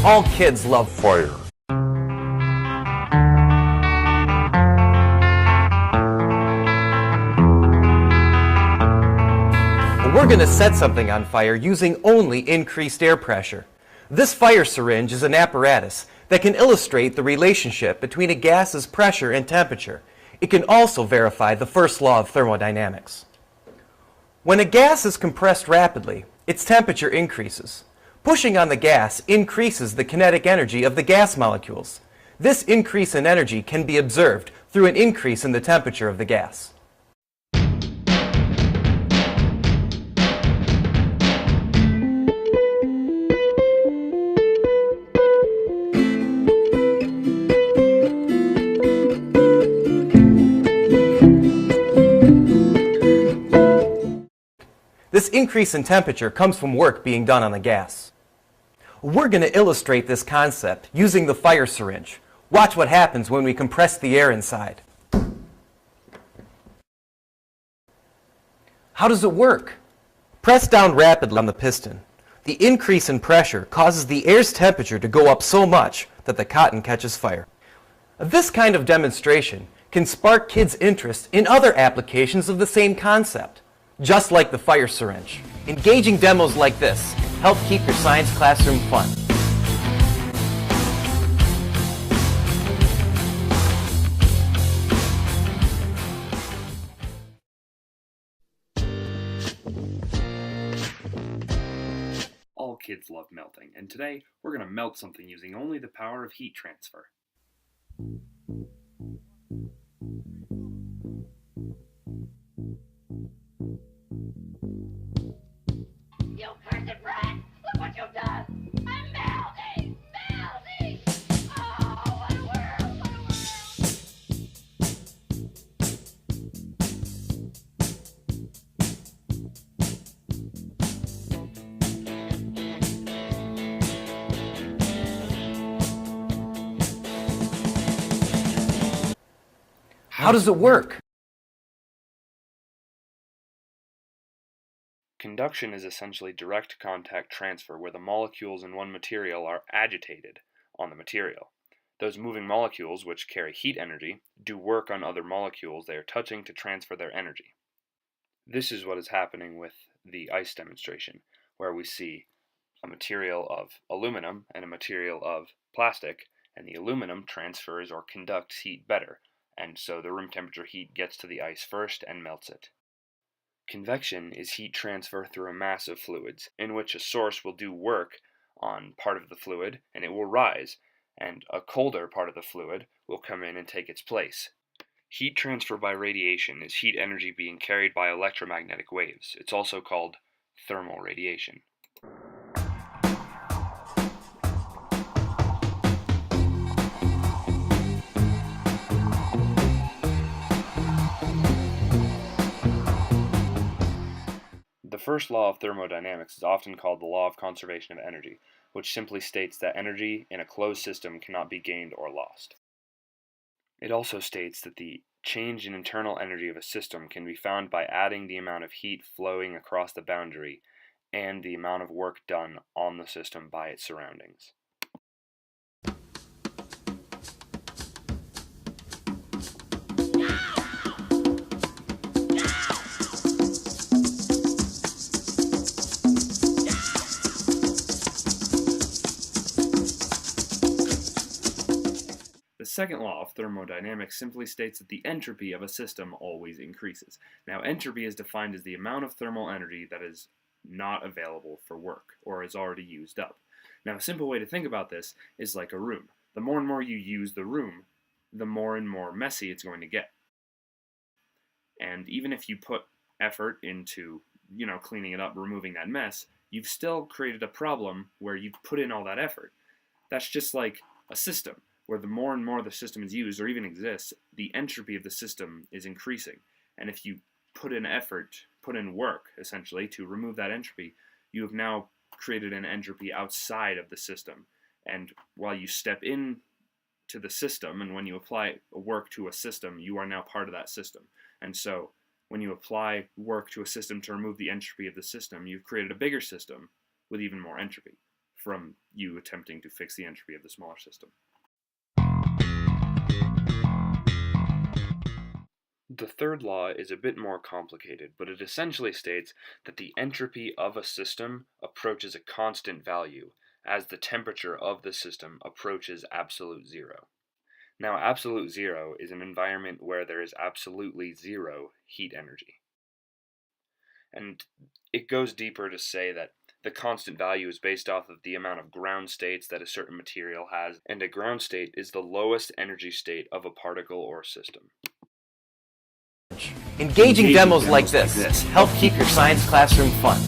All kids love fire. We're going to set something on fire using only increased air pressure. This fire syringe is an apparatus that can illustrate the relationship between a gas's pressure and temperature. It can also verify the first law of thermodynamics. When a gas is compressed rapidly, its temperature increases. Pushing on the gas increases the kinetic energy of the gas molecules. This increase in energy can be observed through an increase in the temperature of the gas. This increase in temperature comes from work being done on the gas. We're going to illustrate this concept using the fire syringe. Watch what happens when we compress the air inside. How does it work? Press down rapidly on the piston. The increase in pressure causes the air's temperature to go up so much that the cotton catches fire. This kind of demonstration can spark kids' interest in other applications of the same concept. Just like the fire syringe. Engaging demos like this help keep your science classroom fun. All kids love melting, and today we're going to melt something using only the power of heat transfer. You cursed rat! Look what you've done! I'm melting! Melting! Oh, what a world! What a world! How does it work? Conduction is essentially direct contact transfer where the molecules in one material are agitated on the material. Those moving molecules, which carry heat energy, do work on other molecules they are touching to transfer their energy. This is what is happening with the ice demonstration, where we see a material of aluminum and a material of plastic, and the aluminum transfers or conducts heat better, and so the room temperature heat gets to the ice first and melts it. Convection is heat transfer through a mass of fluids, in which a source will do work on part of the fluid and it will rise, and a colder part of the fluid will come in and take its place. Heat transfer by radiation is heat energy being carried by electromagnetic waves. It's also called thermal radiation. The first law of thermodynamics is often called the law of conservation of energy, which simply states that energy in a closed system cannot be gained or lost. It also states that the change in internal energy of a system can be found by adding the amount of heat flowing across the boundary and the amount of work done on the system by its surroundings. The second law of thermodynamics simply states that the entropy of a system always increases. Now, entropy is defined as the amount of thermal energy that is not available for work, or is already used up. Now, a simple way to think about this is like a room. The more and more you use the room, the more and more messy it's going to get. And even if you put effort into, cleaning it up, removing that mess, you've still created a problem where you've put in all that effort. That's just like a system, where the more and more the system is used or even exists, the entropy of the system is increasing. And if you put in effort, put in work, essentially, to remove that entropy, you have now created an entropy outside of the system. And while you step in to the system, and when you apply work to a system, you are now part of that system. And so when you apply work to a system to remove the entropy of the system, you've created a bigger system with even more entropy. from you attempting to fix the entropy of the smaller system. The third law is a bit more complicated, but it essentially states that the entropy of a system approaches a constant value as the temperature of the system approaches absolute zero. Now, absolute zero is an environment where there is absolutely zero heat energy. And it goes deeper to say that the constant value is based off of the amount of ground states that a certain material has, and a ground state is the lowest energy state of a particle or system. Engaging demos like this help keep your science classroom fun.